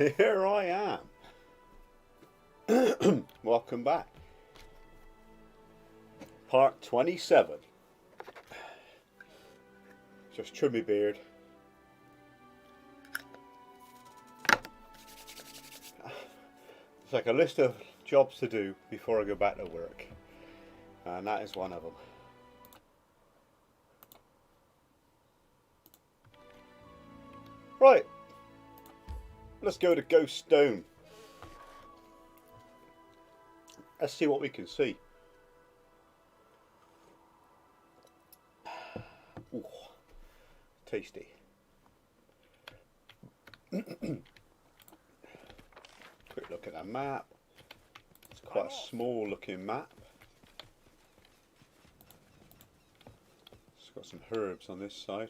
Here I am. Welcome back. Part 27. Just trim my beard. It's like a list of jobs to do before I go back to work. And that is one of them. Right. Let's go to Ghost Stone. Let's see what we can see. Ooh, tasty. Quick look at that map. It's quite a small looking map. It's got some herbs on this side.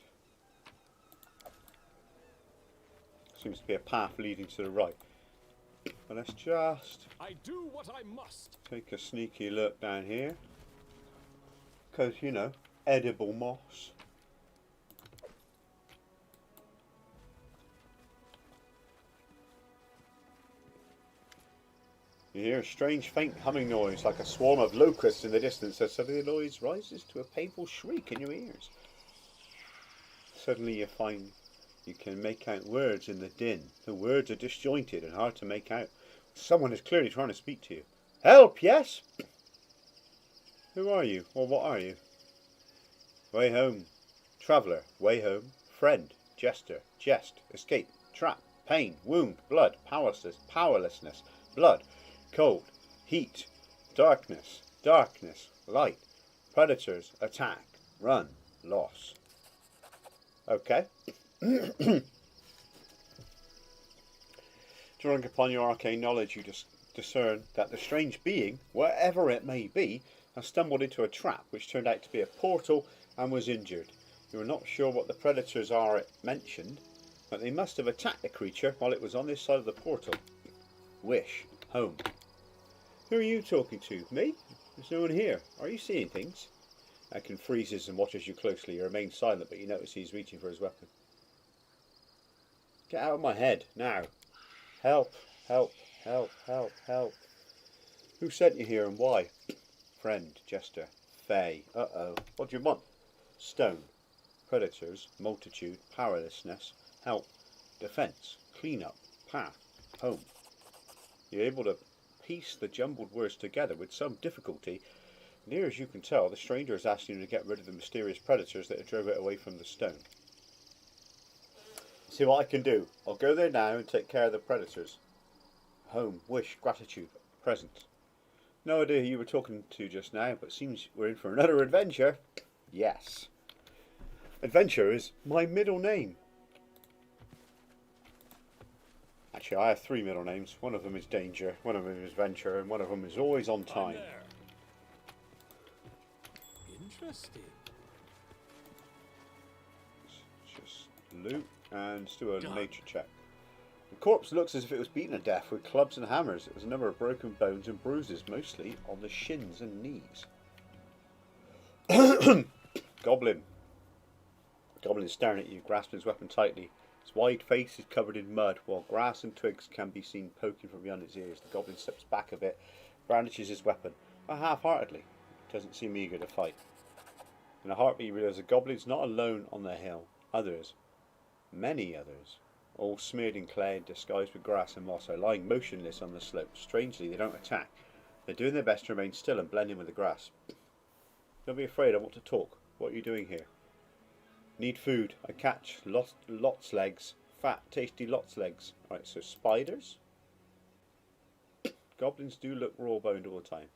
Seems to be a path leading to the right. But let's just do what I must. Take a sneaky look down here. Because, you know, edible moss. You hear a strange faint humming noise like a swarm of locusts in the distance as suddenly the noise rises to a painful shriek in your ears. Suddenly you find you can make out words in the din. The words are disjointed and hard to make out. Someone is clearly trying to speak to you. Help, yes? Who are you, or what are you? Way home. Traveller, way home. Friend, jester, jest, escape, trap, pain, wound, blood, powerlessness, blood, cold, heat, darkness, light, predators, attack, run, loss. Okay. Drawing upon your arcane knowledge, you discern that the strange being, wherever it may be, has stumbled into a trap which turned out to be a portal and was injured. You are not sure what the predators are it mentioned, but they must have attacked the creature while it was on this side of the portal. Wish. Home. Who are you talking to? Me? There's no one here. Are you seeing things? Akin freezes and watches you closely. You remain silent, but you notice he's reaching for his weapon. Get out of my head, now. Help, help, help, help, help. Who sent you here and why? Friend, jester, fey. Uh-oh. What do you want? Stone. Predators, multitude, powerlessness, help, defence, clean-up, path, home. You're able to piece the jumbled words together with some difficulty. Near as you can tell, the stranger is asking you to get rid of the mysterious predators that drove it away from the stone. See what I can do. I'll go there now and take care of the predators. Home, wish, gratitude, present. No idea who you were talking to just now, but seems we're in for another adventure. Yes. Adventure is my middle name. Actually, I have 3 middle names. One of them is Danger, one of them is Venture, and one of them is always on time. Interesting. Let's just loot and let's do a nature check. The corpse looks as if it was beaten to death with clubs and hammers. There's a number of broken bones and bruises, mostly on the shins and knees. Goblin. Goblin is staring at you, grasping his weapon tightly. His wide face is covered in mud, while grass and twigs can be seen poking from behind his ears. The goblin steps back a bit, brandishes his weapon, but half-heartedly. Doesn't seem eager to fight. In a heartbeat, you realise the goblin's not alone on the hill. Others, many others, all smeared in clay and disguised with grass and moss, are lying motionless on the slope. Strangely, they don't attack. They're doing their best to remain still and blend in with the grass. Don't be afraid, I want to talk. What are you doing here? Need food. I catch Lot's legs. Fat, tasty Lot's legs. Right, so spiders. Goblins do look raw-boned all the time.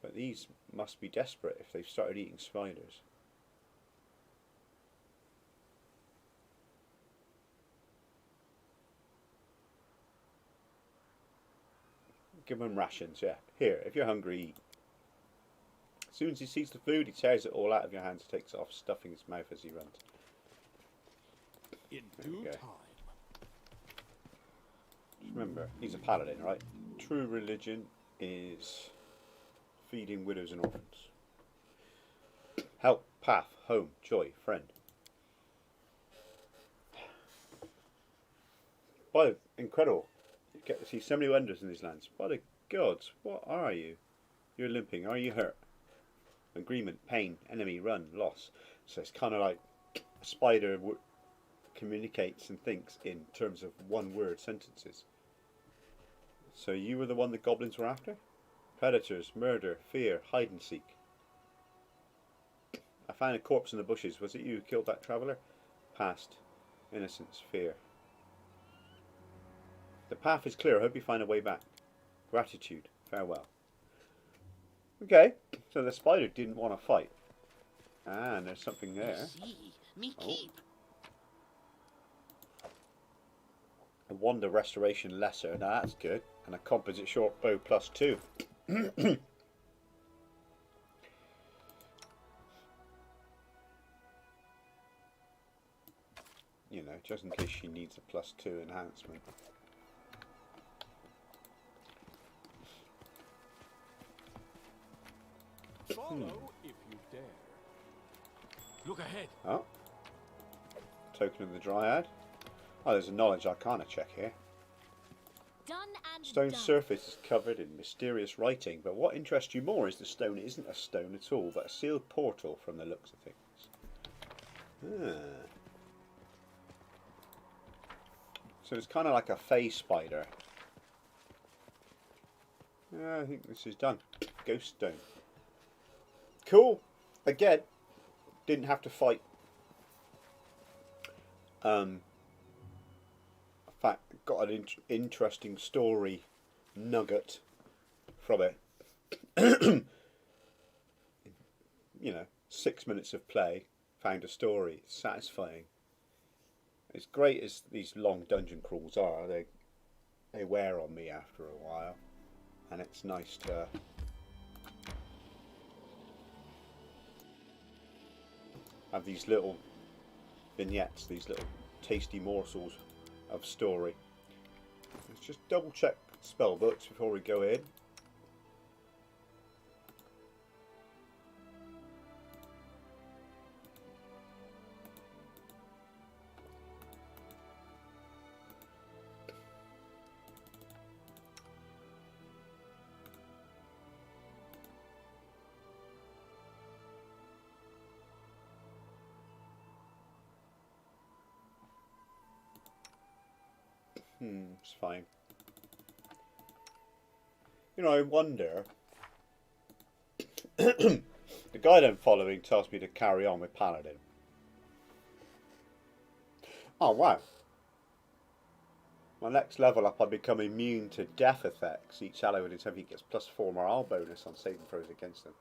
But these must be desperate if they've started eating spiders. Give them rations, yeah. Here, if you're hungry, eat. As soon as he sees the food, he tears it all out of your hands, takes it off, stuffing his mouth as he runs. In due time. Remember, he's a paladin, right? True religion is feeding widows and orphans. Help, path, home, joy, friend. By incredible. You get to see so many wonders in these lands. By the gods, what are you? You're limping. Are you hurt? Agreement, pain, enemy, run, loss. So it's kind of like a spider communicates and thinks in terms of one-word sentences. So you were the one the goblins were after? Predators, murder, fear, hide and seek. I found a corpse in the bushes. Was it you who killed that traveller? Past. Innocence, fear. The path is clear. I hope you find a way back. Gratitude. Farewell. Okay, so the spider didn't want to fight. Ah, and there's something there. Me keep. A Wander Restoration Lesser. Now that's good. And a Composite Short Bow +2. You know, just in case she needs a +2 enhancement. Follow if you dare. Look ahead. Oh. Token of the Dryad. Oh, there's a Knowledge Arcana check here. Done and Stone done. surface is covered in mysterious writing, but what interests you more is the stone isn't a stone at all, but a sealed portal from the looks of things. Ah. So it's kind of like a phase spider. Yeah, I think this is done. Ghost stone. Cool. Again, didn't have to fight. In fact, got an interesting story nugget from it. You know, 6 minutes of play, found a story. It's satisfying. As great as these long dungeon crawls are, they wear on me after a while, and it's nice to have these little vignettes, these little tasty morsels of story. Let's just double check spell books before we go in. It's fine. You know, I wonder. The guide I'm following tells me to carry on with Paladin. Oh, wow. My next level up, I become immune to death effects. Each ally within 10 feet gets +4 morale bonus on saving throws against them.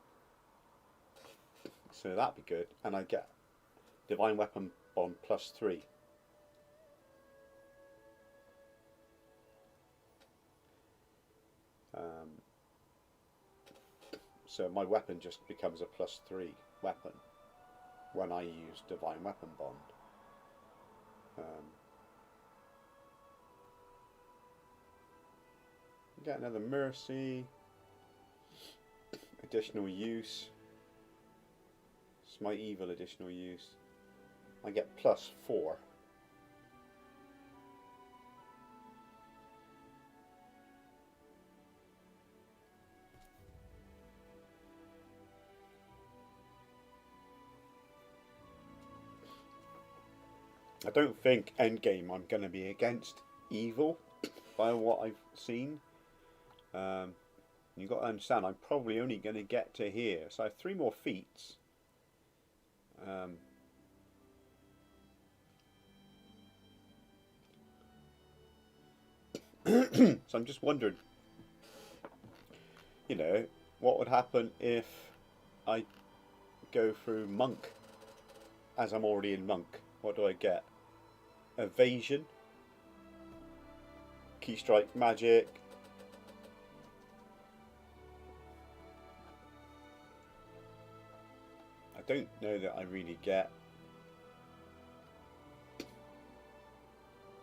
So that'd be good. And I get Divine Weapon Bond +3. So my weapon just becomes a +3 weapon when I use Divine Weapon Bond. Get another Mercy. Additional use. Smite Evil additional use. I get +4. I don't think endgame I'm going to be against evil by what I've seen. You've got to understand, I'm probably only going to get to here. So I have 3 more feats. So I'm just wondering, you know, what would happen if I go through Monk as I'm already in Monk? What do I get? Evasion, Key Strike Magic, I don't know that I really get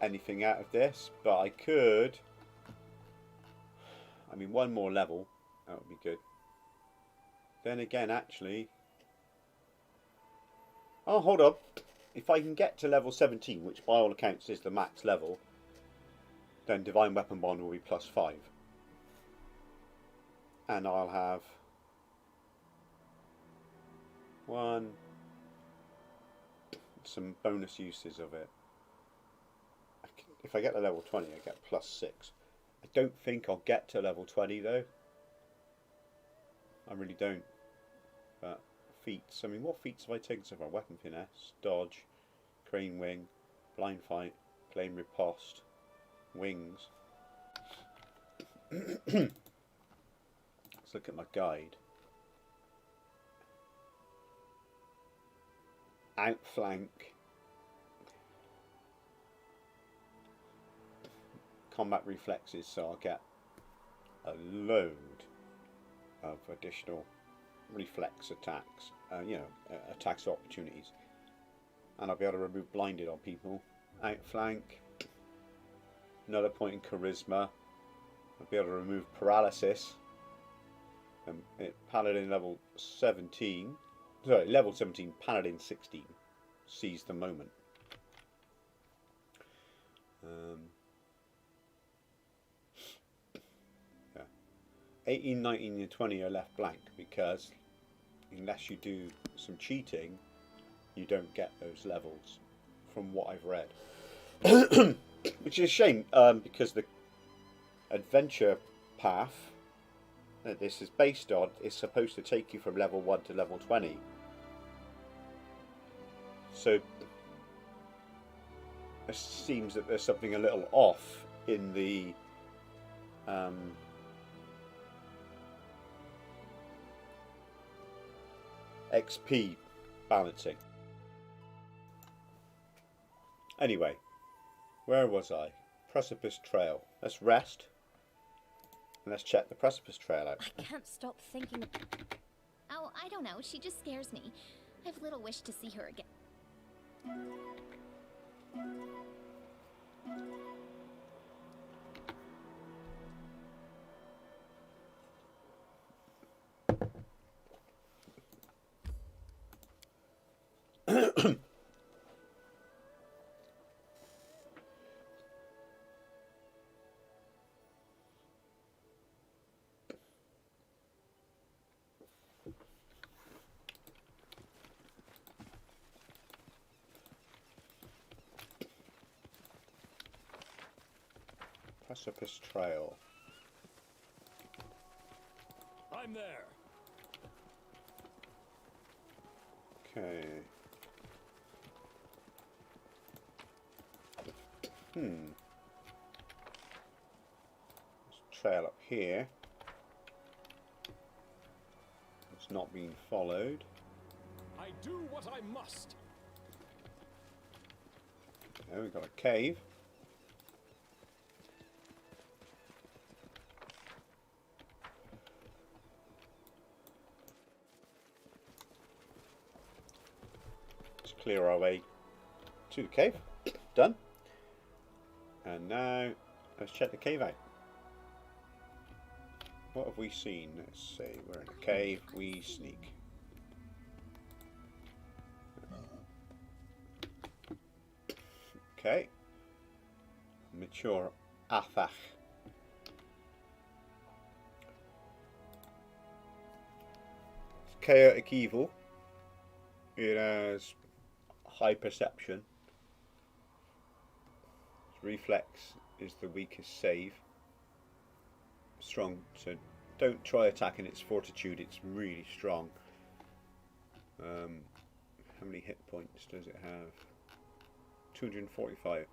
anything out of this, but I could, I mean, 1 more level, that would be good. Then again, actually, oh, hold on. If I can get to level 17, which by all accounts is the max level, then Divine Weapon Bond will be +5. And I'll have some bonus uses of it. If I get to level 20, I get +6. I don't think I'll get to level 20 though. I really don't. But feats, I mean, what feats have I taken so far? Weapon Finesse, Dodge, Crane Wing, Blind Fight, Flame Riposte, Wings. Let's look at my guide. Outflank, combat reflexes, so I'll get a load of additional reflex attacks, attacks or opportunities, and I'll be able to remove blinded on people. Outflank, another point in charisma. I'll be able to remove paralysis. Paladin level 17. Sorry, level 17, Paladin 16. Seize the moment. 18, 19 and 20 are left blank because unless you do some cheating, you don't get those levels from what I've read. Which is a shame, because the adventure path that this is based on is supposed to take you from level 1 to level 20. So it seems that there's something a little off in the XP balancing. Anyway, where was I? Precipice Trail. Let's rest and let's check the Precipice Trail out. I can't stop thinking. Oh, I don't know. She just scares me. I've little wish to see her again. Precipice Trail. I'm there. Okay. There's a trail up here. It's not being followed. I do what I must. There we've got a cave. Let's clear our way to the cave. Done. And now let's check the cave out. What have we seen? Let's see. We're in a cave. We sneak. Okay. Mature Athach. It's chaotic evil. It has high perception. Its reflex is the weakest save. Strong, so don't try attacking its fortitude. It's really strong. How many hit points does it have? 245. It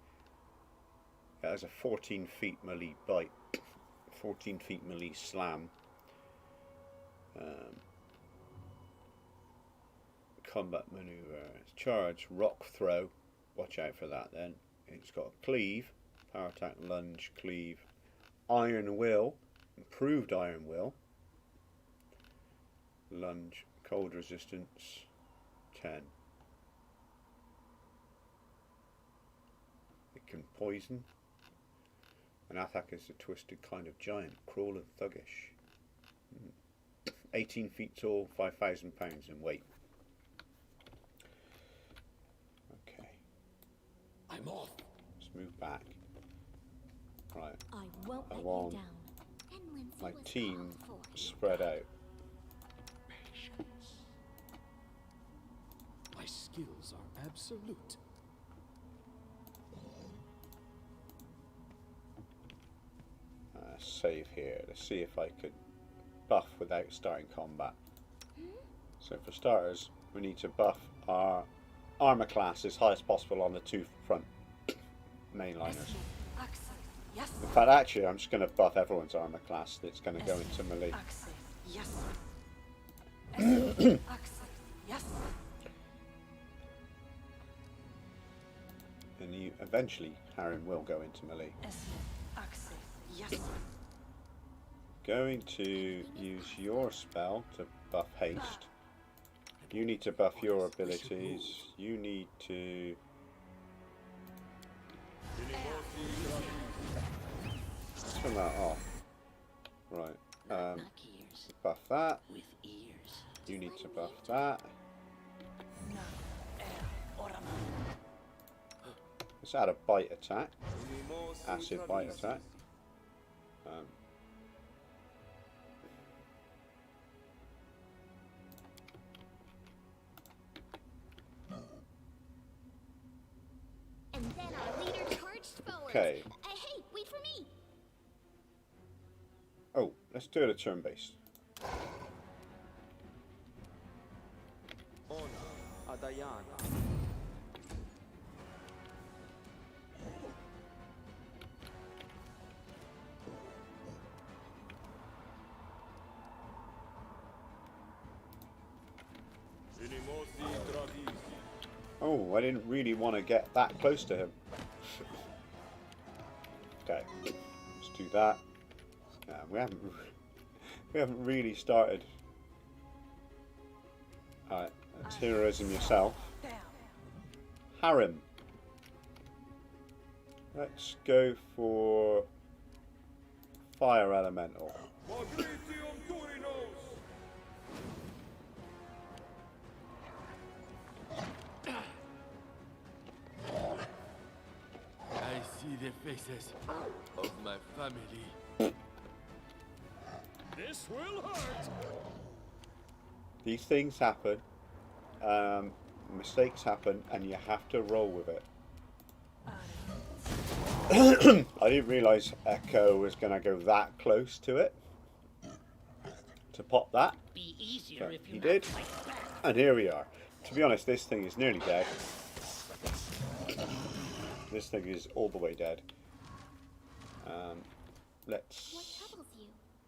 has a 14 feet melee bite, 14 feet melee slam. Combat maneuver, charge, rock throw. Watch out for that then. It's got a cleave, power attack, lunge, cleave, iron will, improved iron will, lunge, cold resistance, 10. It can poison. An Athach is a twisted kind of giant, cruel and thuggish. 18 feet tall, 5,000 pounds in weight. Okay. I'm off. Let's move back. Right. I won't I let want you down. And Lindsay my was team called for. spread out. Patience. My skills are absolute. Save here. Let's see if I could buff without starting combat. So for starters, we need to buff our armor class as high as possible on the two front mainliners. In fact, actually, I'm just going to buff everyone's armor class that's going to go into melee. And you, eventually, Harren will go into melee. Going to use your spell to buff haste. You need to buff your abilities. You need to... turn that off. Right. Buff that. You need to buff that. Let's add a bite attack. Acid bite attack. And then our leader charged forward. Okay. Hey, wait for me. Oh, let's do it a turn based. Oh, I didn't really want to get that close to him. Okay, let's do that. We haven't really started. Alright, that's heroism yourself. Harem. Let's go for fire elemental. I see the faces of my family. This will hurt. These things happen. Mistakes happen, and you have to roll with it. I didn't realise Echo was going to go that close to it to pop that. But he did, and here we are. To be honest, this thing is nearly dead. This thing is all the way dead. Let's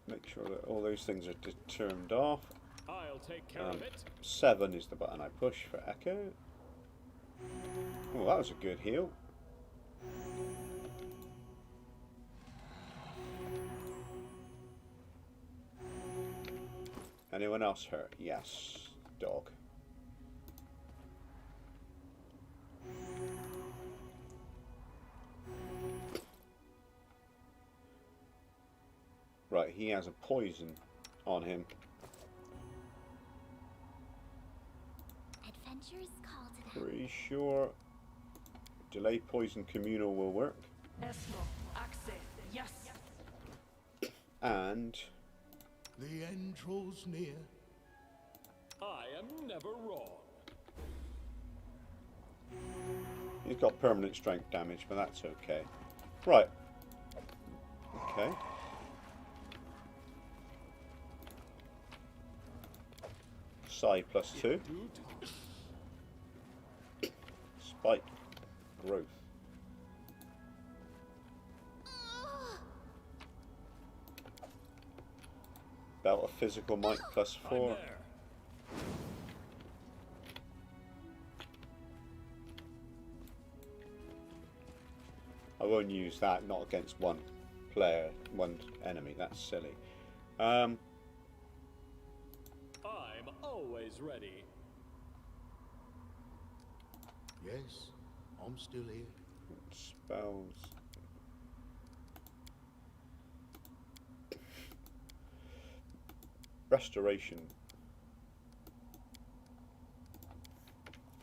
make sure that all those things are turned off. I'll take care of it. 7 is the button I push for Echo. Oh, that was a good heal. Anyone else hurt? Yes. Dog. Right, he has a poison on him. Adventurers call to them. Pretty sure delay poison communal will work. And the end draws near. I am never wrong. he's got permanent strength damage, but that's okay. Right. Okay. Psi +2. Spike. Growth. Belt of physical might +4. I won't use that, not against one player, one enemy, that's silly. I'm always ready. Yes, I'm still here. Spells. Restoration.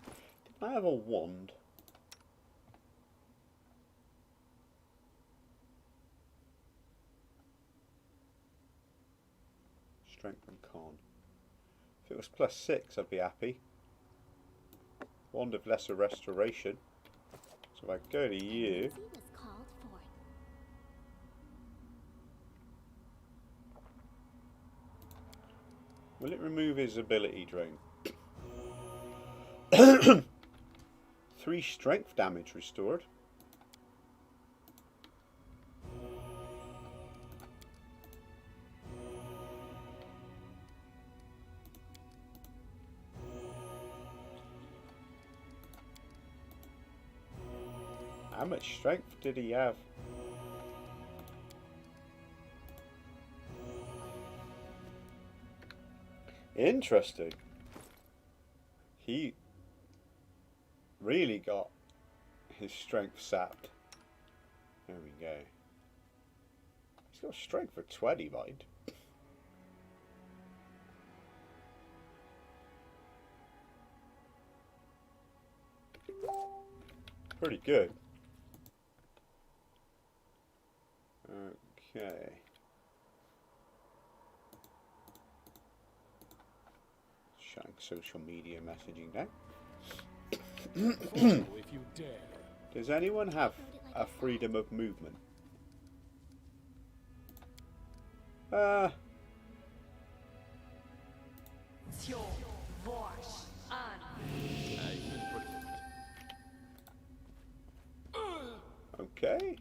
Did I have a wand? strength and con. If it was +6, I'd be happy. Wand of Lesser Restoration. So if I go to you. Will it remove his ability drone? 3 strength damage restored. How much strength did he have? Interesting. He really got his strength sapped. There we go. He's got strength for 20, mind. Pretty good. Okay. Shutting social media messaging now. Follow if you dare. Does anyone have a freedom of movement? Okay.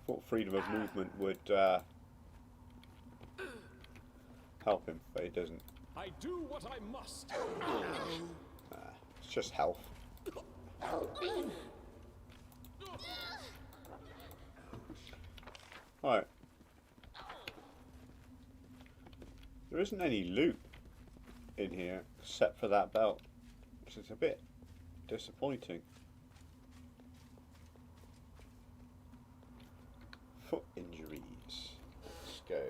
Thought freedom of movement would help him, but it doesn't. I do what I must. It's just health. Alright. There isn't any loot in here except for that belt, which is a bit disappointing. Foot injuries. Let's go.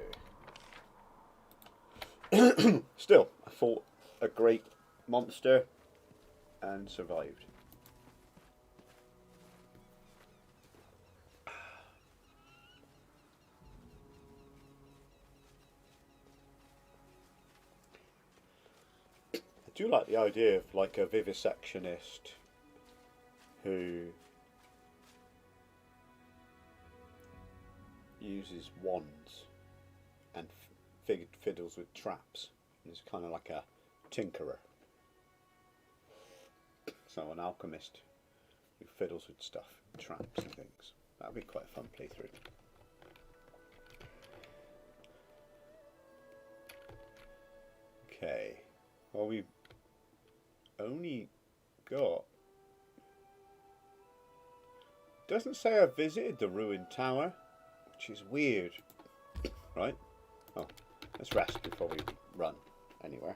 Still, I fought a great monster and survived. I do like the idea of like a vivisectionist who uses wands and fiddles with traps. It's kind of like a tinkerer. So an alchemist who fiddles with stuff, traps and things. That'd be quite a fun playthrough. Okay, well we've only got... Doesn't say I visited the ruined tower, which is weird, right? Oh, let's rest before we run anywhere.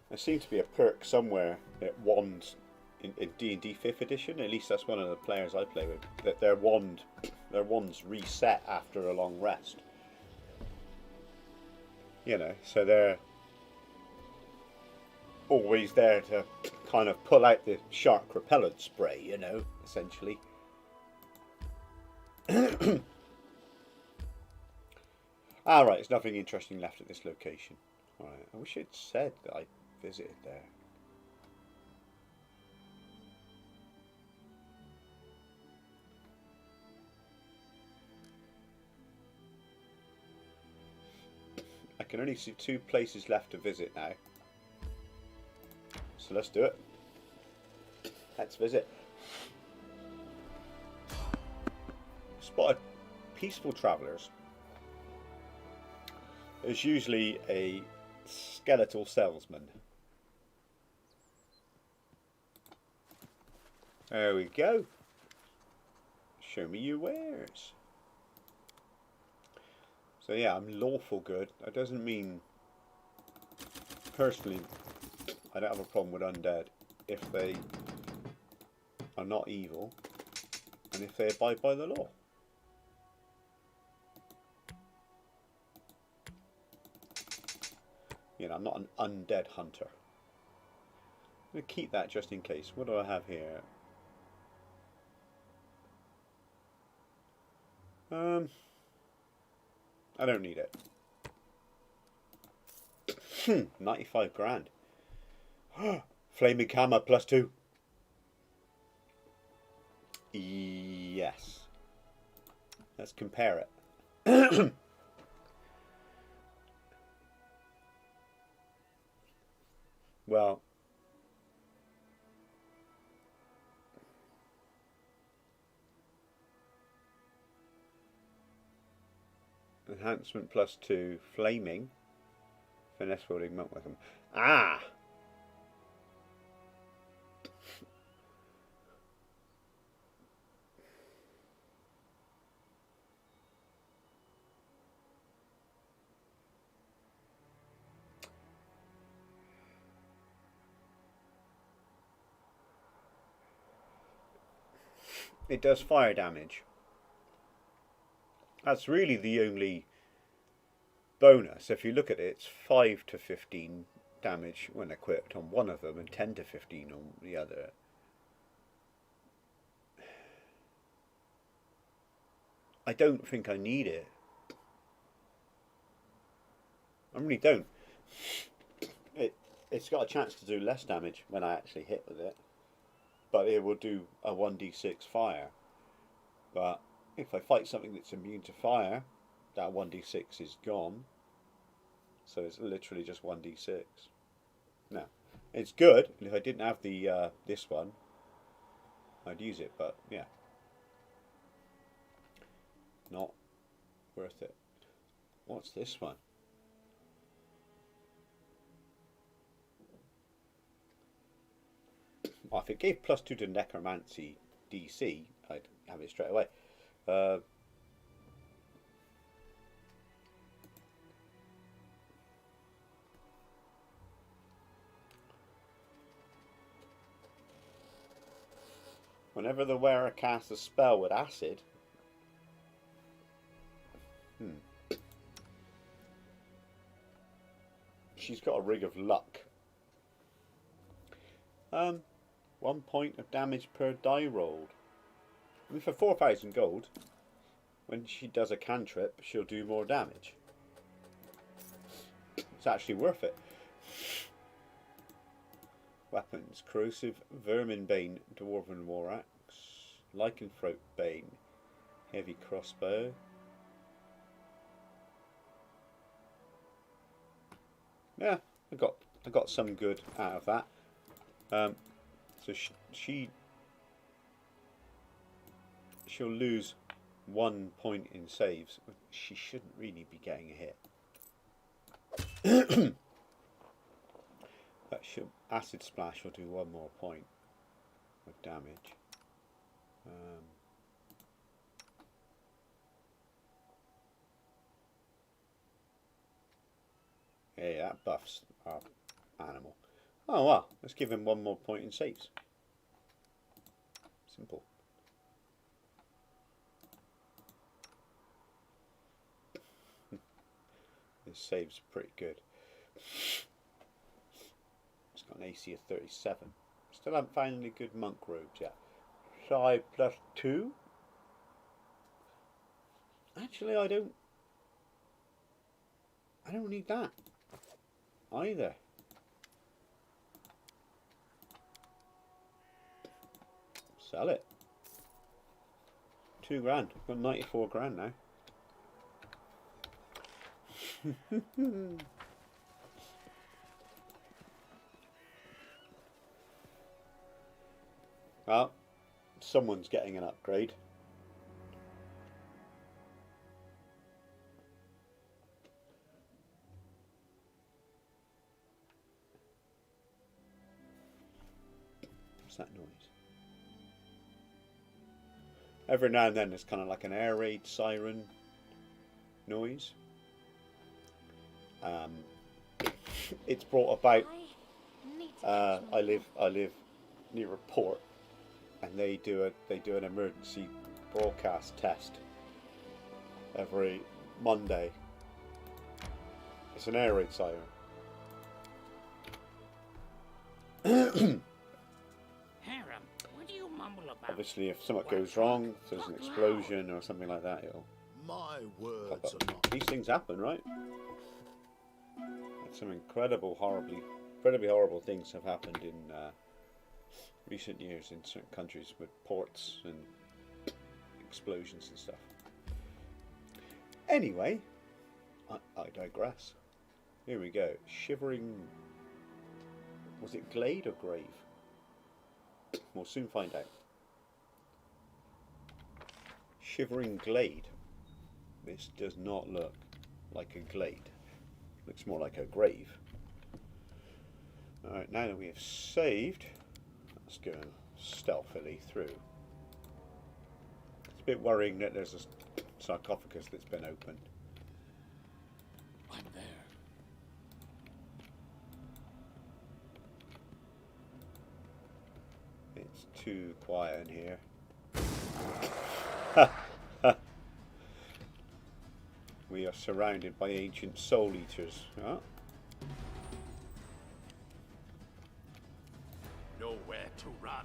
There seems to be a perk somewhere that wands in D&D 5th edition, at least that's one of the players I play with, that their wands reset after a long rest. You know, so they're always there to kind of pull out the shark repellent spray, you know, essentially. Alright, there's nothing interesting left at this location. Alright, I wish it said that I visited there. I can only see 2 places left to visit now. So let's do it. Let's visit. Spotted peaceful travellers. There's usually a skeletal salesman. There we go. Show me your wares. So yeah, I'm lawful good. That doesn't mean, personally, I don't have a problem with undead if they are not evil and if they abide by the law. You know, I'm not an undead hunter. I'm going to keep that just in case. What do I have here? I don't need it. 95 grand. Flaming Hammer +2. Yes. Let's compare it. Well, enhancement +2, flaming, finesse wielding, monk weapon. Ah! It does fire damage. That's really the only bonus. If you look at it, it's 5 to 15 damage when equipped on one of them and 10 to 15 on the other. I don't think I need it. I really don't. It's got a chance to do less damage when I actually hit with it. But it will do a 1d6 fire. But if I fight something that's immune to fire, that 1d6 is gone. So it's literally just 1d6. Now, it's good. And if I didn't have the this one, I'd use it. But yeah, not worth it. What's this one? Oh, if it gave +2 to Necromancy DC, I'd have it straight away. Whenever the wearer casts a spell with acid, she's got a rig of luck. 1 point of damage per die rolled. I mean, for 4,000 gold, when she does a cantrip, she'll do more damage. It's actually worth it. Weapons: Corrosive Verminbane, Dwarven War Axe, Lycanthrope Bane, Heavy Crossbow. Yeah, I got some good out of that. So she'll lose 1 point in saves. She shouldn't really be getting a hit. But acid splash will do 1 more point of damage. Yeah, that buffs our animal. Oh well, let's give him 1 more point in saves. Simple. This save's pretty good. It's got an AC of 37. Still haven't found any good monk robes yet. 5 + 2. Actually, I don't need that either. Sell it. 2 grand. I've got 94 grand now. Well, someone's getting an upgrade. What's that noise? Every now and then there's kind of like an air raid siren noise. It's brought about. I live near a port, and they do an emergency broadcast test every Monday. It's an air raid siren. Harem, what do you mumble about? Obviously, if something goes wrong, if there's an explosion or something like that, it'll My pop words up. are not. These things happen, right? And some incredibly horrible things have happened in recent years in certain countries with ports and explosions and stuff. Anyway, I digress. Here we go. Shivering. Was it glade or grave? We'll soon find out. Shivering glade. This does not look like a glade. Looks more like a grave. Alright, now that we have saved, let's go stealthily through. It's a bit worrying that there's a sarcophagus that's been opened. I'm there. It's too quiet in here. We are surrounded by ancient soul eaters. Huh? Nowhere to run.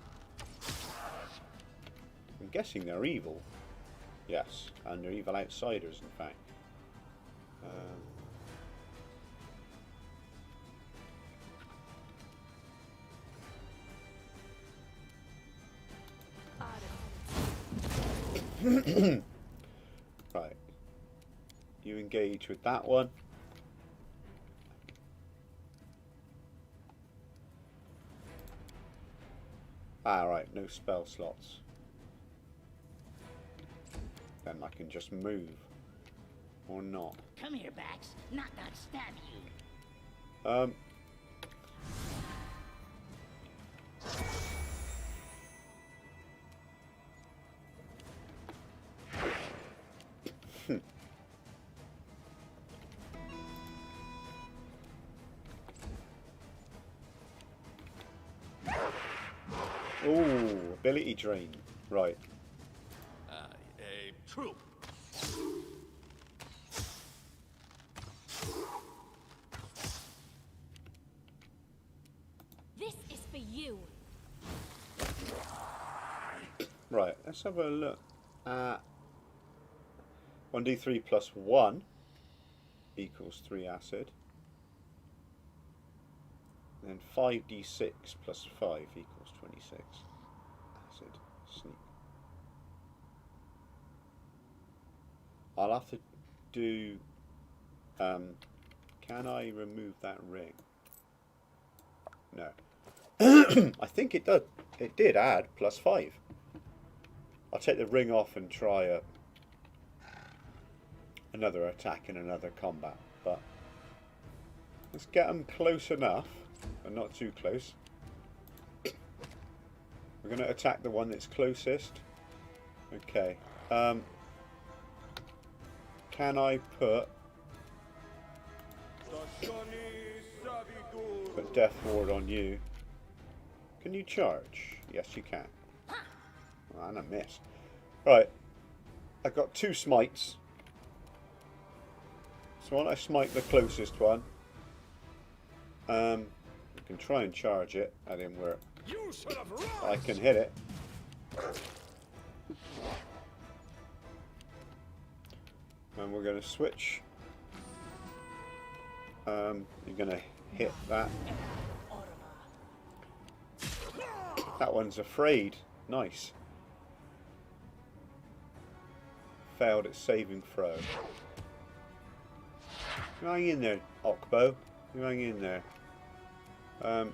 I'm guessing they're evil. Yes, and they're evil outsiders, in fact. Right. You engage with that one. Ah, right, no spell slots. Then I can just move. Or not. Come here, Bax. Not stab you. Ooh, ability drain. Right. A troop. This is for you. Right, let's have a look at 1d3 plus 1 equals 3 acid. Then 5d6 plus 5 equals 26. Acid. Sneak. I'll have to do... can I remove that ring? No. I think it does. It did add plus 5. I'll take the ring off and try another attack in another combat. But let's get them close enough, but not too close. We're going to attack the one that's closest. Okay. Can I put Death Ward on you? Can you charge? Yes, you can. Oh, and I missed. Right. I've got 2 smites. So why don't I smite the closest one? I can try and charge it. That didn't work. You should have run. I can hit it. And we're going to switch. You're going to hit that. That one's afraid. Nice. Failed its saving throw. You hang in there, Okbo. You hang in there. I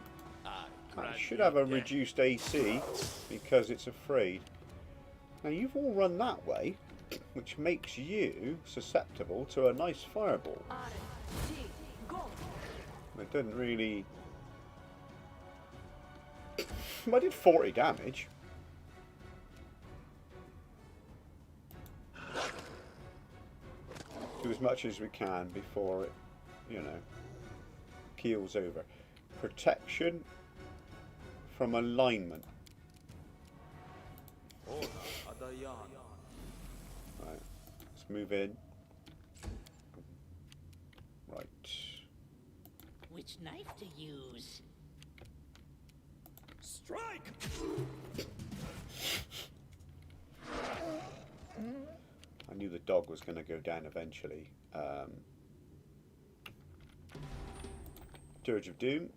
should have a reduced AC because it's afraid. Now you've all run that way, which makes you susceptible to a nice fireball. It didn't really... I did 40 damage. Do as much as we can before it, you know, keels over. Protection from alignment. Right, let's move in. Right. Which knife to use? Strike! I knew the dog was going to go down eventually. Dirge of Doom.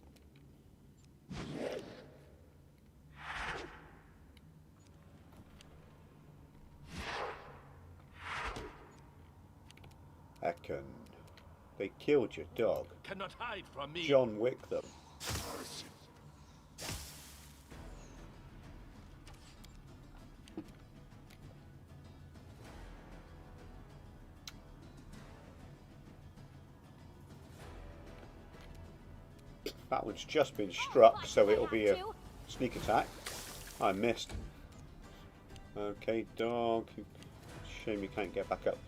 Ekin. They killed your dog. Cannot hide from me. John Wick them. That one's just been struck, so it'll be a sneak attack. I missed. Okay, dog. Shame you can't get back up.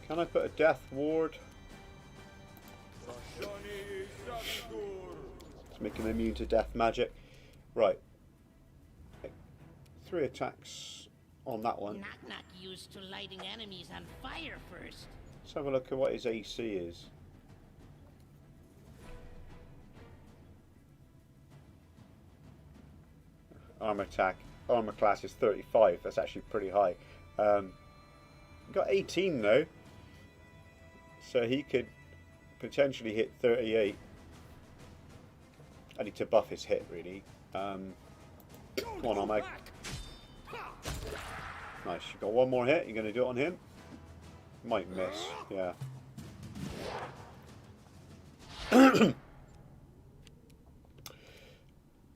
Can I put a death ward? To make him immune to death magic. Right. 3 attacks on that one. Not used to lighting enemies on fire first. Let's have a look at what his AC is. Armor attack. Armor class is 35. That's actually pretty high. Got 18 though. So he could potentially hit 38. I need to buff his hit really. Come on, Armag. Nice. You got one more hit. You're going to do it on him? Might miss. Yeah.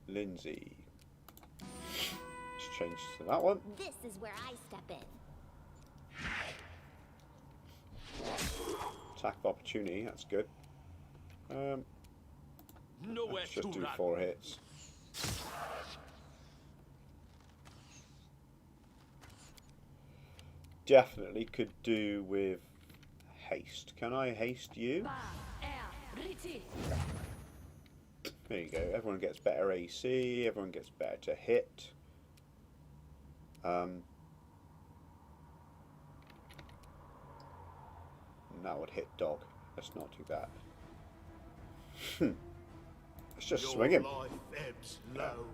Lindsay. Let's change to that one. This is where I step in. Attack of opportunity, that's good. Nowhere Let's just to do run. 4 hits. Definitely could do with haste. Can I haste you? There you go. Everyone gets better AC. Everyone gets better to hit. And that would hit dog. Let's not do that. Let's just swing him. Your life ebbs low.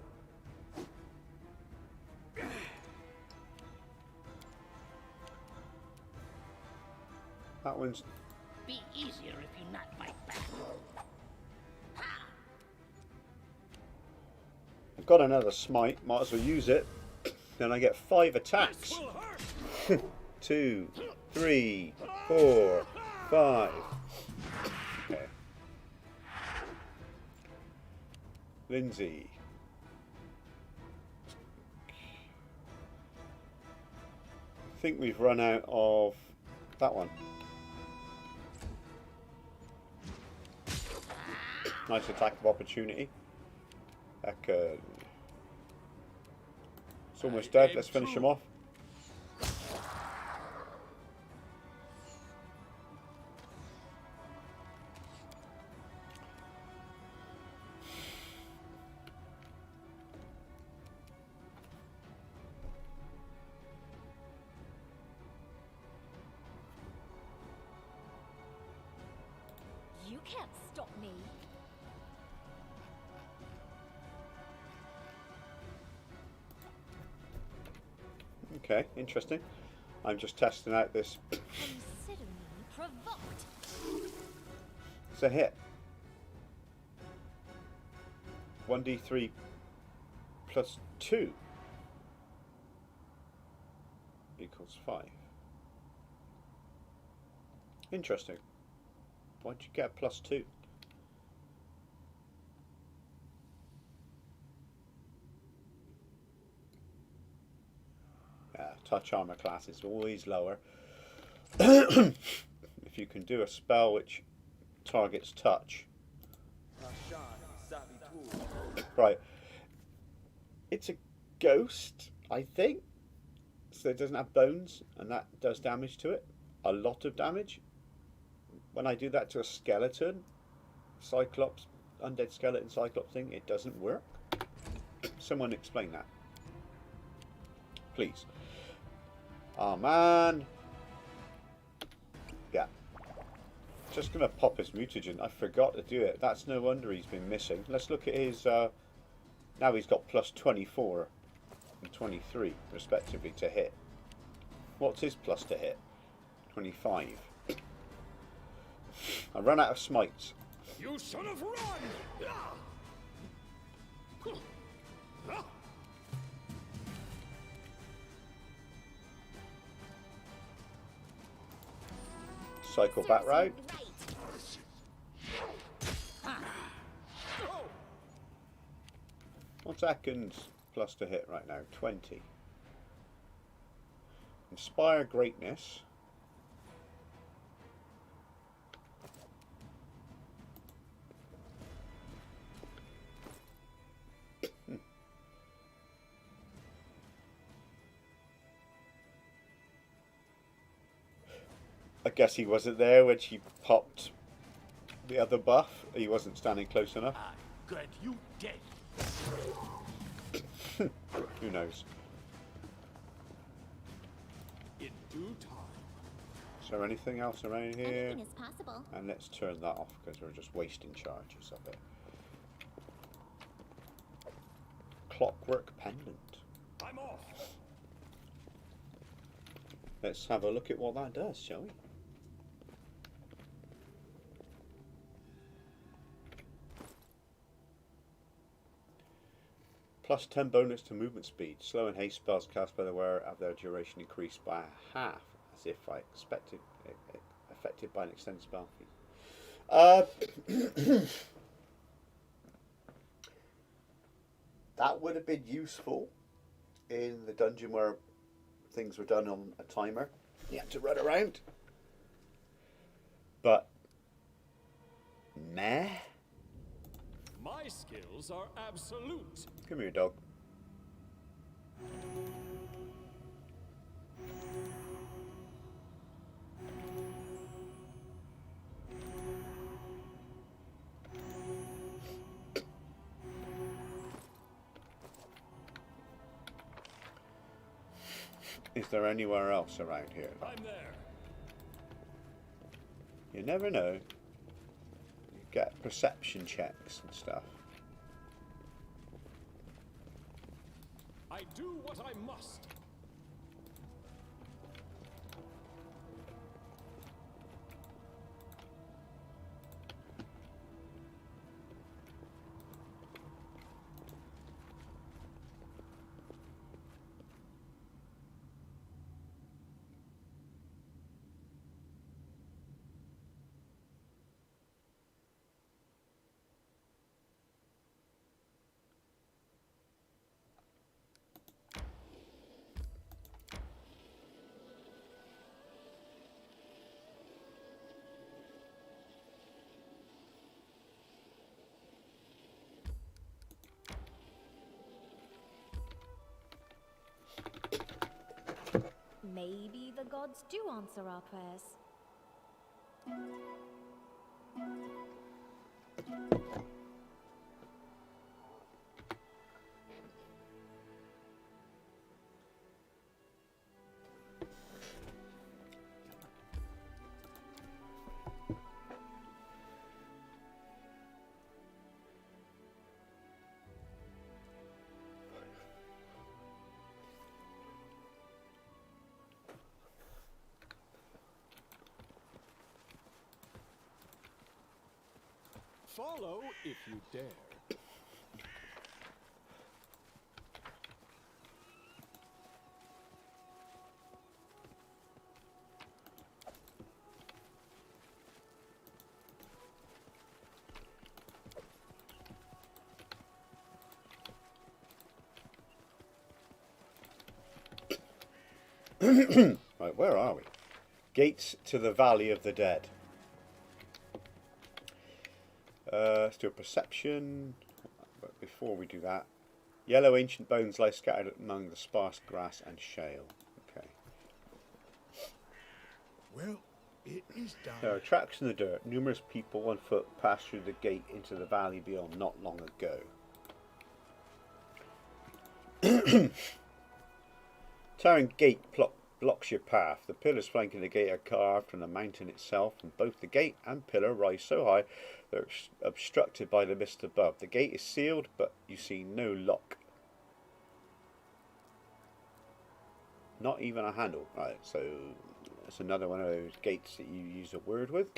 That one's... Be easier if you not fight back. Ha! I've got another smite. Might as well use it. Then I get 5 attacks. 2, 3, 4, 5. Okay. Lindsay. I think we've run out of that one. Nice attack of opportunity. It's almost dead. Let's finish him off. You can't stop me. Okay, interesting. I'm just testing out this. Consider me provoked. It's a hit. 1d3 plus 2 equals 5. Interesting. Why'd you get a plus 2? Touch armor class is always lower. If you can do a spell which targets touch. Right. It's a ghost, I think. So it doesn't have bones, and that does damage to it. A lot of damage. When I do that to a skeleton, Cyclops, undead skeleton Cyclops thing, it doesn't work. Someone explain that. Please. Oh man. Yeah. Just going to pop his mutagen. I forgot to do it. That's no wonder he's been missing. Let's look at his... now he's got plus 24 and 23, respectively, to hit. What's his plus to hit? 25. I run out of smites. You should have run! Cycle back route. What's Atkins plus to hit right now? 20. Inspire greatness. I guess he wasn't there when she popped the other buff. He wasn't standing close enough. Good, you dead. Who knows? In due time. Is there anything else around here? Anything is possible. And let's turn that off because we're just wasting charges of it. Clockwork Pendant. I'm off. Let's have a look at what that does, shall we? Plus 10 bonus to movement speed. Slow and haste spells cast by the wearer have their duration increased by half, as if affected by an extended spell fee. That would have been useful in the dungeon where things were done on a timer. You had to run around. But, meh. My skills are absolute. Come here, dog. Is there anywhere else around here? I'm there. You never know. You get perception checks and stuff. I do what I must. Maybe the gods do answer our prayers. Follow if you dare. Right, where are we? Gates to the Valley of the Dead. Let's do a perception. But before we do that, yellow ancient bones lie scattered among the sparse grass and shale. Okay. Well, it is done. There are tracks in the dirt. Numerous people on foot passed through the gate into the valley beyond not long ago. Towering gate blocks your path. The pillars flanking the gate are carved from the mountain itself, and both the gate and pillar rise so high they're obstructed by the mist above. The gate is sealed, but you see no lock. Not even a handle. Right, so that's another one of those gates that you use a word with.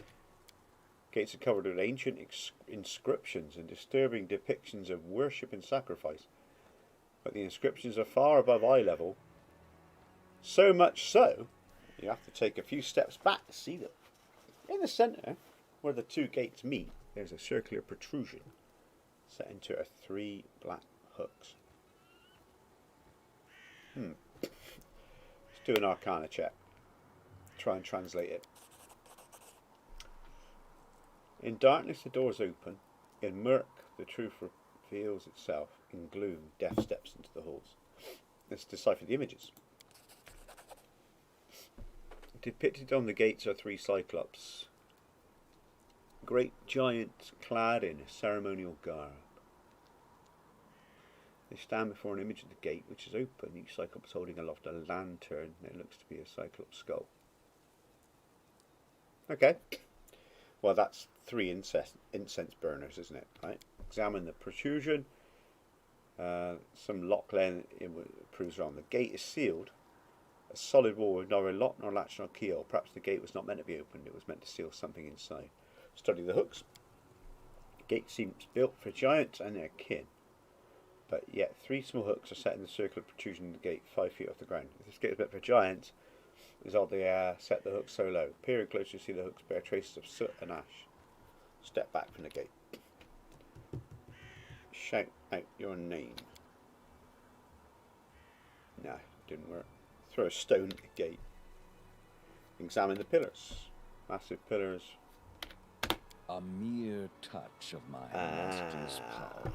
Gates are covered with ancient inscriptions and disturbing depictions of worship and sacrifice. But the inscriptions are far above eye level. So much so, you have to take a few steps back to see them. In the centre, where the two gates meet, there's a circular protrusion set into 3 black hooks. Let's do an Arcana check. Try and translate it. In darkness the doors open. In murk the truth reveals itself. In gloom death steps into the halls. Let's decipher the images. Depicted on the gates are 3 cyclops. Great giants clad in a ceremonial garb. They stand before an image of the gate which is open. Each cyclops holding aloft a lantern. It looks to be a cyclops skull. Okay. Well, that's 3 incense burners, isn't it? Right. Examine the protrusion. Some lock laying proves wrong. The gate is sealed. A solid wall with neither lock nor latch nor keyhole. Perhaps the gate was not meant to be opened. It was meant to seal something inside. Study the hooks. The gate seems built for giants and their kin. But yet 3 small hooks are set in the circular protrusion of the gate 5 feet off the ground. If this gate is built for giants, it's odd they set the hooks so low. Peering closer, you see the hooks bear traces of soot and ash. Step back from the gate. Shout out your name. No, didn't work. Throw a stone at the gate. Examine the pillars. Massive pillars. A mere touch of my master's power.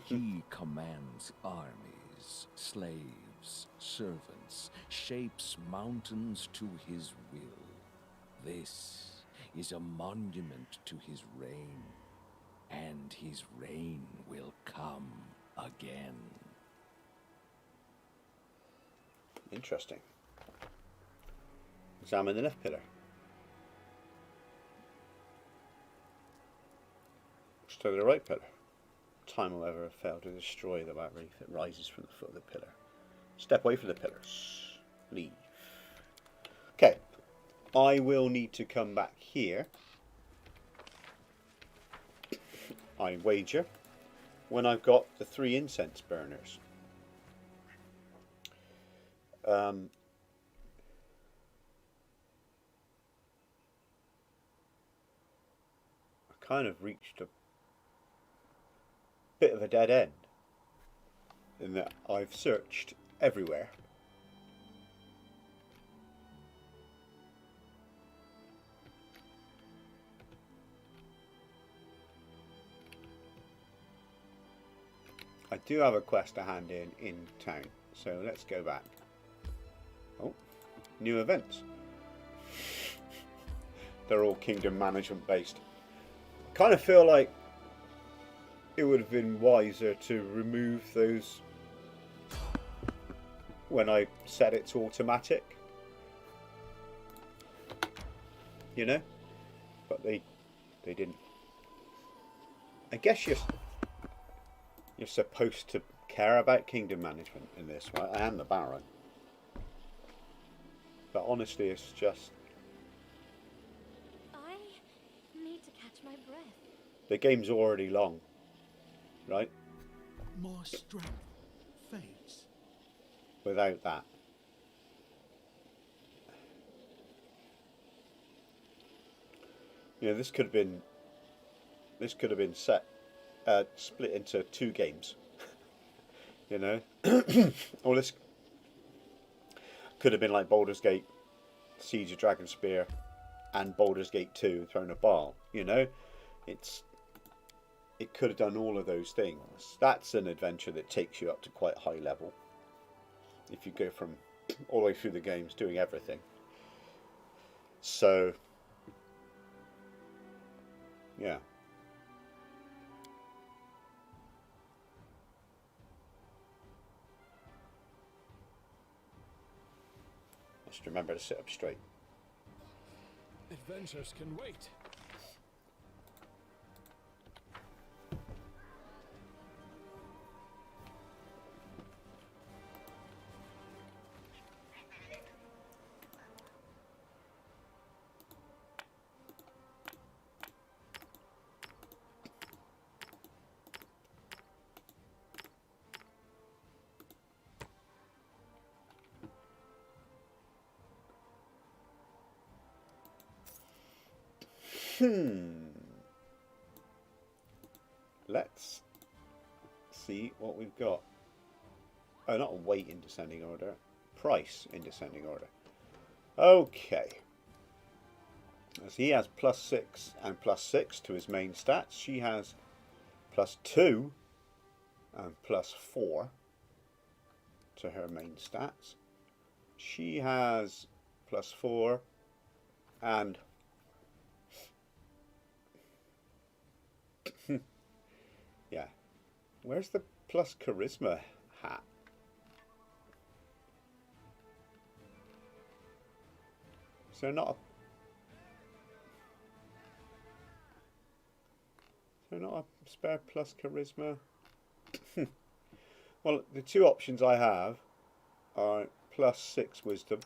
He commands armies, slaves, servants, shapes mountains to his will. This is a monument to his reign, and his reign will come again. Interesting. Examine the left pillar. Study the right pillar. Time will ever fail to destroy the white wreath that rises from the foot of the pillar. Step away from the pillars. Leave. Okay. I will need to come back here. I wager. When I've got the 3 incense burners. I kind of reached a bit of a dead end in that I've searched everywhere. I do have a quest to hand in town, so let's go back. Oh, new events. They're all kingdom management based. I kind of feel like it would have been wiser to remove those when I set it to automatic, you know, but they didn't. I guess you're supposed to care about kingdom management in this, right? I am the Baron, but honestly it's just I need to catch my breath. the game's already long, right? More strength fades. Without that. You know, this could have been set split into 2 games. You know? Or this could have been like Baldur's Gate, Siege of Dragonspear, and Baldur's Gate 2 Throne of Baal, you know? It could have done all of those things. That's an adventure that takes you up to quite a high level. If you go from all the way through the games doing everything. So, yeah. Just remember to sit up straight. Adventures can wait. Let's see what we've got. Oh, not weight in descending order. Price in descending order. Okay. As he has +6 and +6 to his main stats, she has +2 and +4 to her main stats. She has +4 and yeah. Where's the plus charisma hat? Is there not a spare plus charisma? Well, the two options I have are +6 wisdom.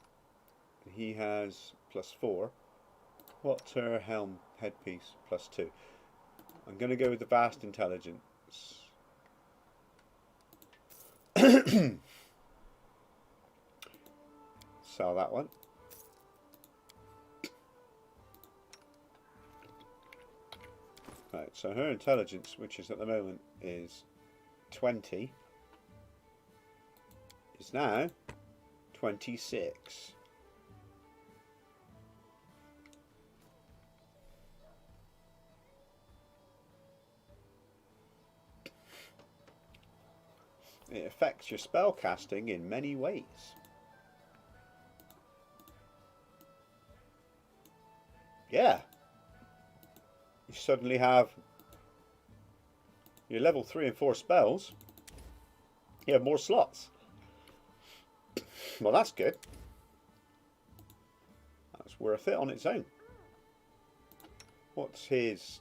He has +4. What's her helm headpiece? +2. I'm going to go with the vast intelligence. Sell that one. Right, so her intelligence, which is at the moment is 20, is now 26. It affects your spell casting in many ways. Yeah. You suddenly have your level 3 and 4 spells. You have more slots. Well, that's good. That's worth it on its own. What's his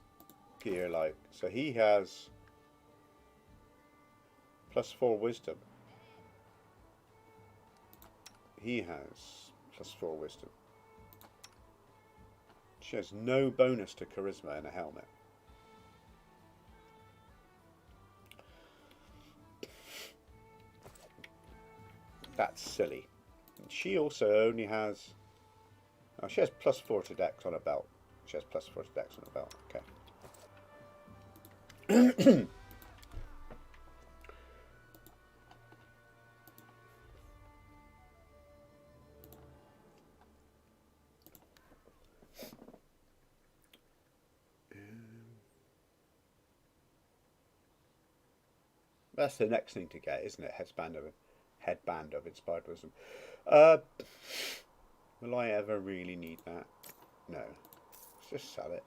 gear like? So he has +4 wisdom. He has +4 wisdom. She has no bonus to charisma in a helmet. That's silly. And she also only has... Oh, she has +4 to dex on a belt. She has +4 to dex on a belt. Okay. That's the next thing to get, isn't it? Headband of inspired wisdom. Will I ever really need that? No. Let's just sell it.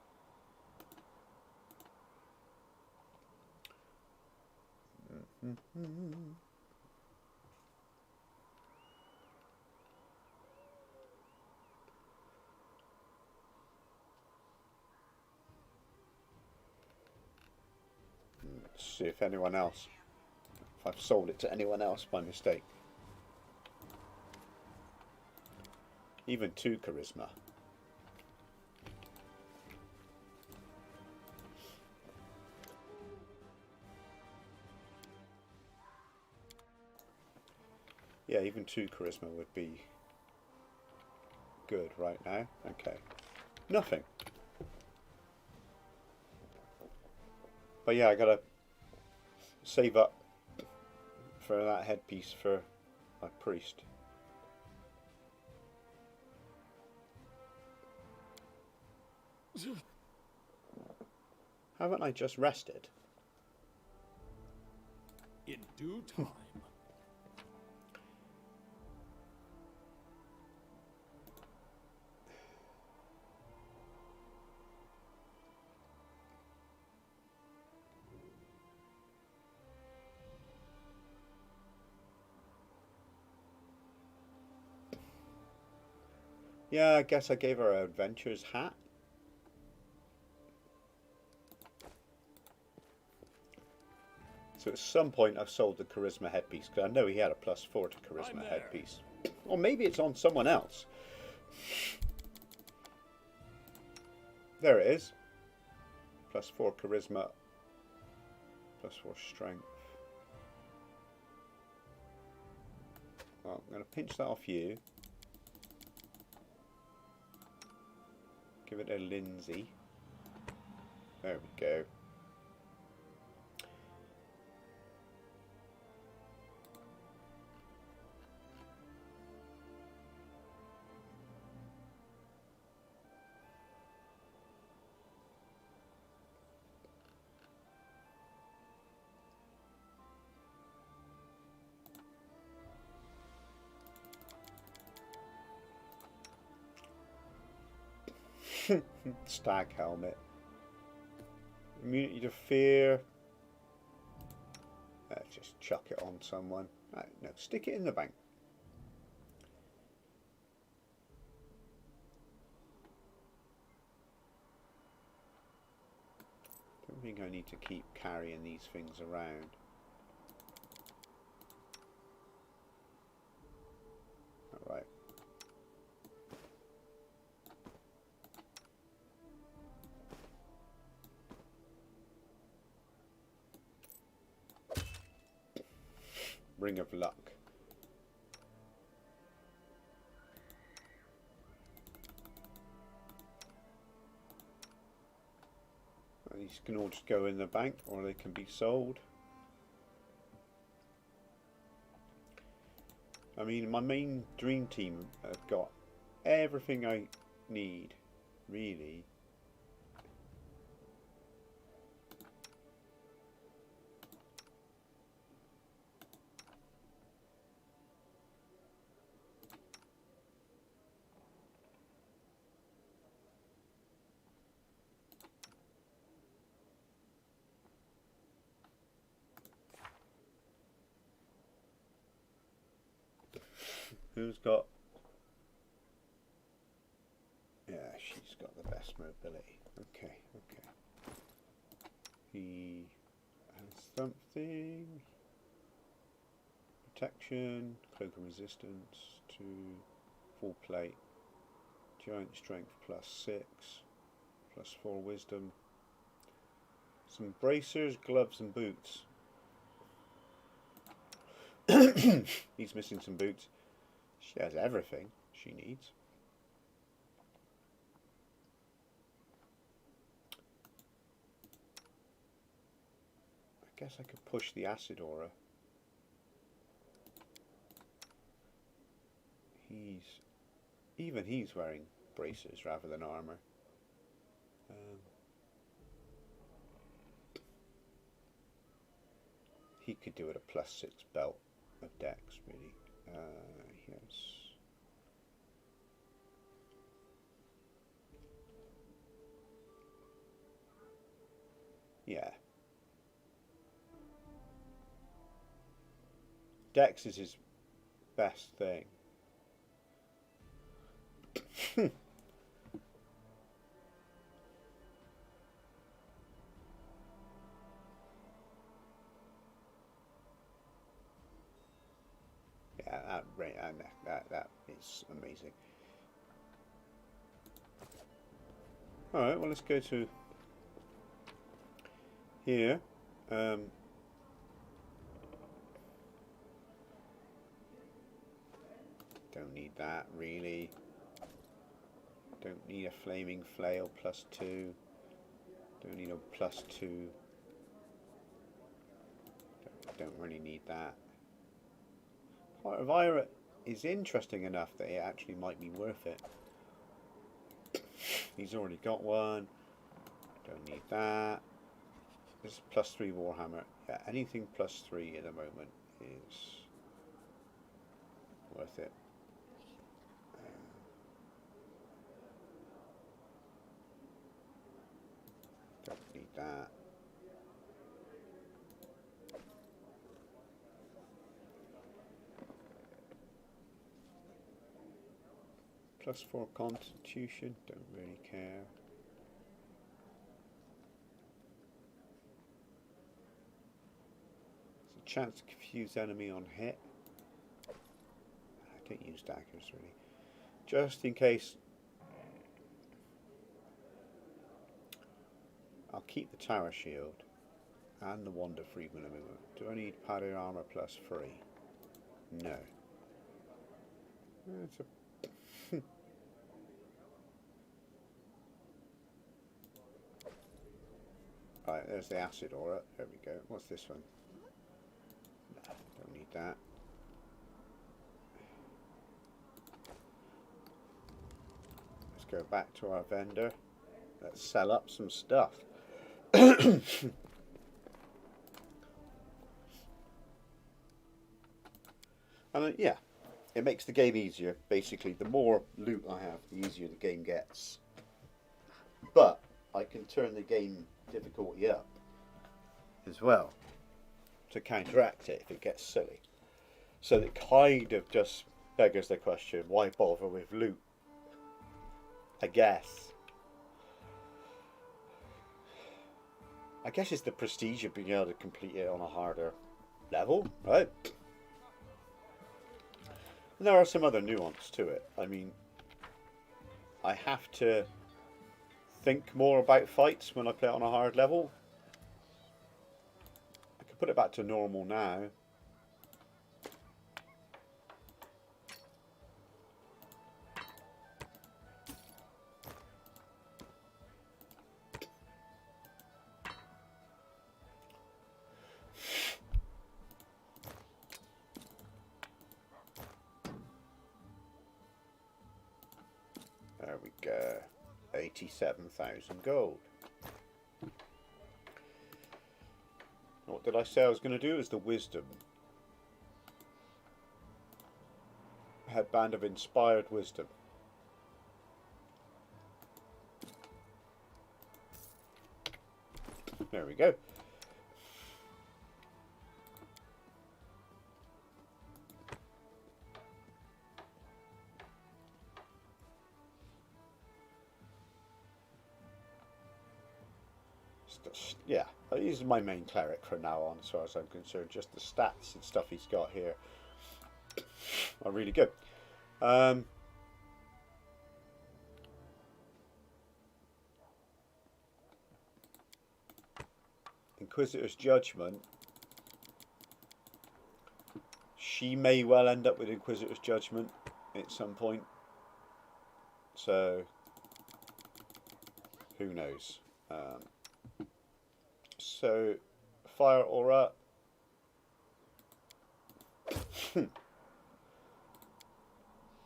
Let's see if anyone else... If I've sold it to anyone else by mistake. Even 2 charisma. Yeah, even 2 charisma would be good right now. Okay. Nothing. But yeah, I gotta save up for that headpiece for my priest. Haven't I just rested? In due time. Yeah, I guess I gave her an adventurer's hat. So at some point I've sold the charisma headpiece, because I know he had a +4 to charisma headpiece. Or maybe it's on someone else. There it is. +4 charisma, +4 strength. Well, I'm going to pinch that off you. Give it a Lindsay. There we go. Stag helmet. Immunity to fear. Let's just chuck it on someone. No, stick it in the bank. Don't think I need to keep carrying these things around. All right. Ring of Luck. These can all just go in the bank, or they can be sold. I mean, my main dream team have got everything I need, really. Who's got... Yeah, she's got the best mobility. Okay, okay. He has something. Protection, cloak and resistance to full plate. Giant strength +6, +4 wisdom. Some bracers, gloves and boots. He's missing some boots. She has everything she needs. I guess I could push the acid aura. Even he's wearing braces rather than armor. He could do it a +6 belt of dex, really. Yes. Yeah. Dex is his best thing. That is amazing. Alright, well, let's go to here. Don't need that, really. Don't need a flaming flail +2. Don't need a +2. Don't really need that. Heart of Ira is interesting enough that it actually might be worth it. He's already got one. Don't need that. This is +3 Warhammer. Yeah, anything +3 at the moment is worth it. Don't need that. +4 Constitution, don't really care. There's a chance to confuse enemy on hit. I don't use daggers really. Just in case. I'll keep the tower shield and the wand of frequent movement. Do I need padded armor +3? No. It's a right, there's the acid aura. There we go. What's this one? No, don't need that. Let's go back to our vendor. Let's sell up some stuff. And yeah, it makes the game easier. Basically, the more loot I have, the easier the game gets. But I can turn the game difficulty up as well to counteract it if it gets silly. So it kind of just beggars the question, why bother with loot? I guess it's the prestige of being able to complete it on a harder level, right? And there are some other nuance to it. I mean, I have to think more about fights when I play it on a hard level. I can put it back to normal now. There we go. 87,000 gold. What did I say I was going to do? Is the wisdom. Headband of inspired wisdom. There we go. Yeah, he's my main cleric from now on, as far as I'm concerned. Just the stats and stuff he's got here are really good. Inquisitor's Judgment. She may well end up with Inquisitor's Judgment at some point. So, who knows? So, fire aura.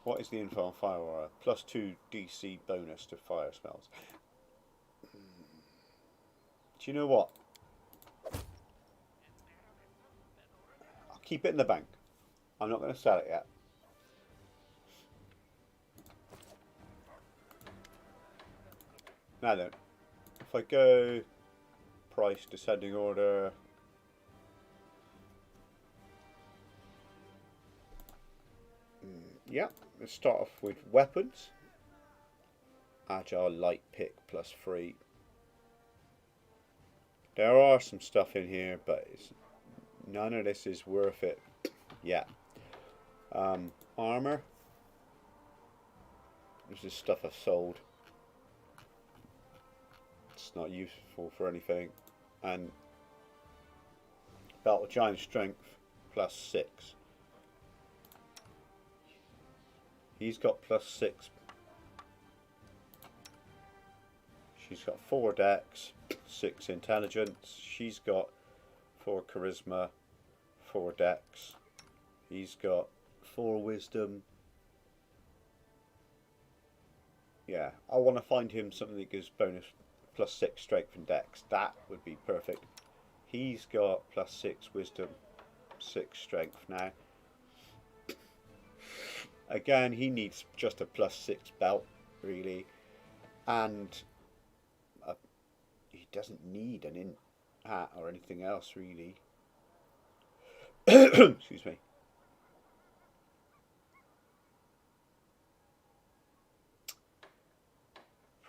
What is the info on fire aura? +2 DC bonus to fire spells. Do you know what? I'll keep it in the bank. I'm not going to sell it yet. Now then, if I go price, descending order, yeah, let's start off with weapons. Agile light pick +3. There are some stuff in here, but none of this is worth it yet. Armor. This is stuff I've sold. It's not useful for anything. And belt of giant strength +6. He's got +6. She's got 4 dex, 6 intelligence. She's got 4 charisma, 4 dex. He's got 4 wisdom. Yeah, I want to find him something that gives bonus +6 strength and dex. That would be perfect. He's got +6 wisdom, 6 strength now. Again, he needs just a +6 belt, really. And he doesn't need an int hat or anything else, really. Excuse me.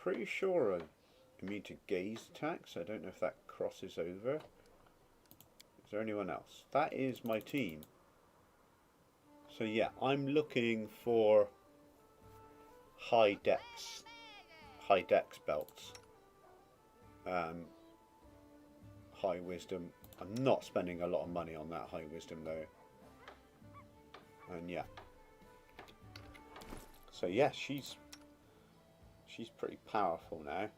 pretty sure I'm immune to gaze attacks. I don't know if that crosses over. Is there anyone else? That is my team. So yeah, I'm looking for high dex belts. High wisdom. I'm not spending a lot of money on that high wisdom though. And yeah. So yeah, she's pretty powerful now.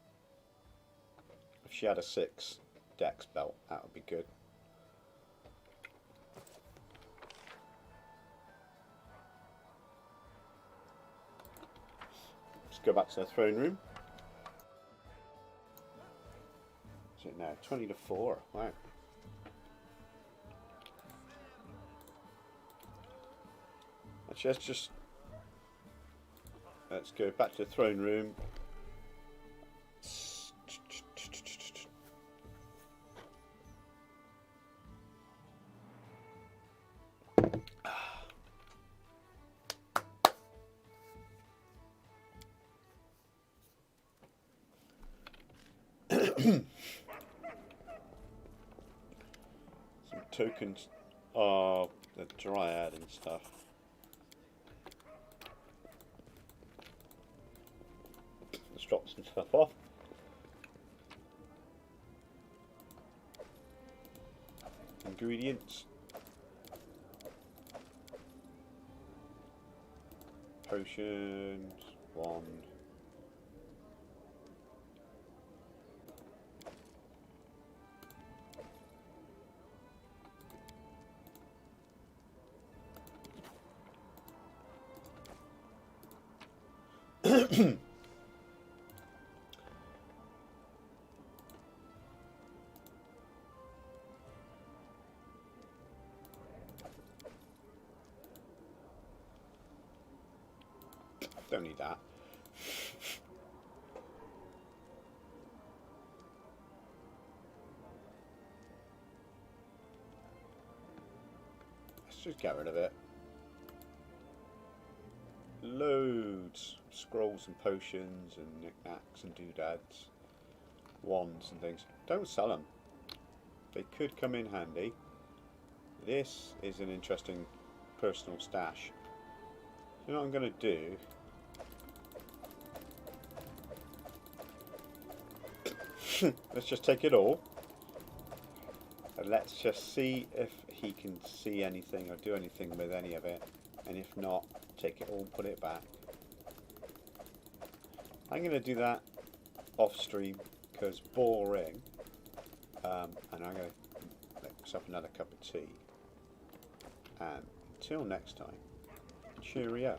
If she had a 6 dex belt, that would be good. Let's go back to the throne room. Is it now 20 to 4? Wow. Let's go back to the throne room. Some tokens of the dryad and stuff. Let's drop some stuff off. Ingredients. Potions. Wand. Don't need that. Let's just get rid of it. Loads of scrolls and potions and knickknacks and doodads, wands and things. Don't sell them. They could come in handy. This is an interesting personal stash. So what I'm going to do let's just take it all and let's just see if he can see anything or do anything with any of it, and if not, take it all and put it back. I'm going to do that off stream because boring, and I'm going to make myself another cup of tea, and until next time, cheerio.